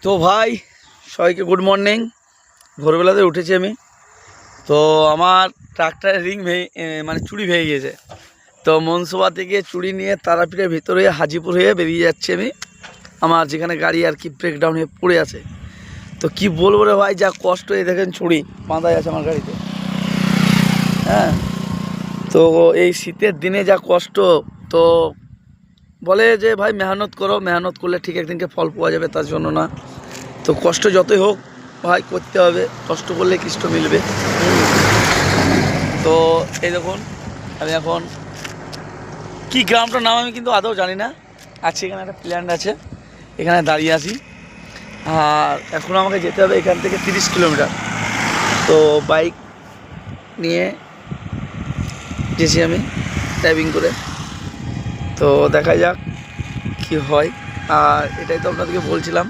তো ভাই সবাইকে গুড মর্নিং। ভোরবেলাতে উঠেছি আমি। তো আমার ট্রাক্টরের রিং মানে চুড়ি ভেঙে গিয়েছে। তো মনসুবা থেকে চুড়ি নিয়ে তারাপীঠের ভিতরে হাজিপুর হয়ে বেরিয়ে যাচ্ছি আমি, আমার যেখানে গাড়ি আর কি ব্রেকডাউন হয়ে পড়ে আছে। তো কি বলবো রে ভাই, যা কষ্ট। এই দেখেন চুড়ি বাঁধাই আছে আমার গাড়িতে। হ্যাঁ, তো এই শীতের দিনে যা কষ্ট। তো বলে যে ভাই মেহনত করো, মেহনত করলে ঠিক একদিনকে ফল পাওয়া যাবে, তার জন্য না। তো কষ্ট যতই হোক ভাই করতে হবে, কষ্ট করলে কষ্ট মিলবে। তো এই দেখুন আমি এখন কি গ্রামটার নাম আমি কিন্তু আদৌ জানি না। আজকে এখানে একটা প্ল্যান্ট আছে, এখানে দাঁড়িয়ে আছি। আর এখন আমাকে যেতে হবে এখান থেকে 30 কিলোমিটার। তো বাইক নিয়ে গেছি আমি ড্রাইভিং করে। তো দেখা যাক কি হয়। আর এটাই তো আপনাদেরকে বলছিলাম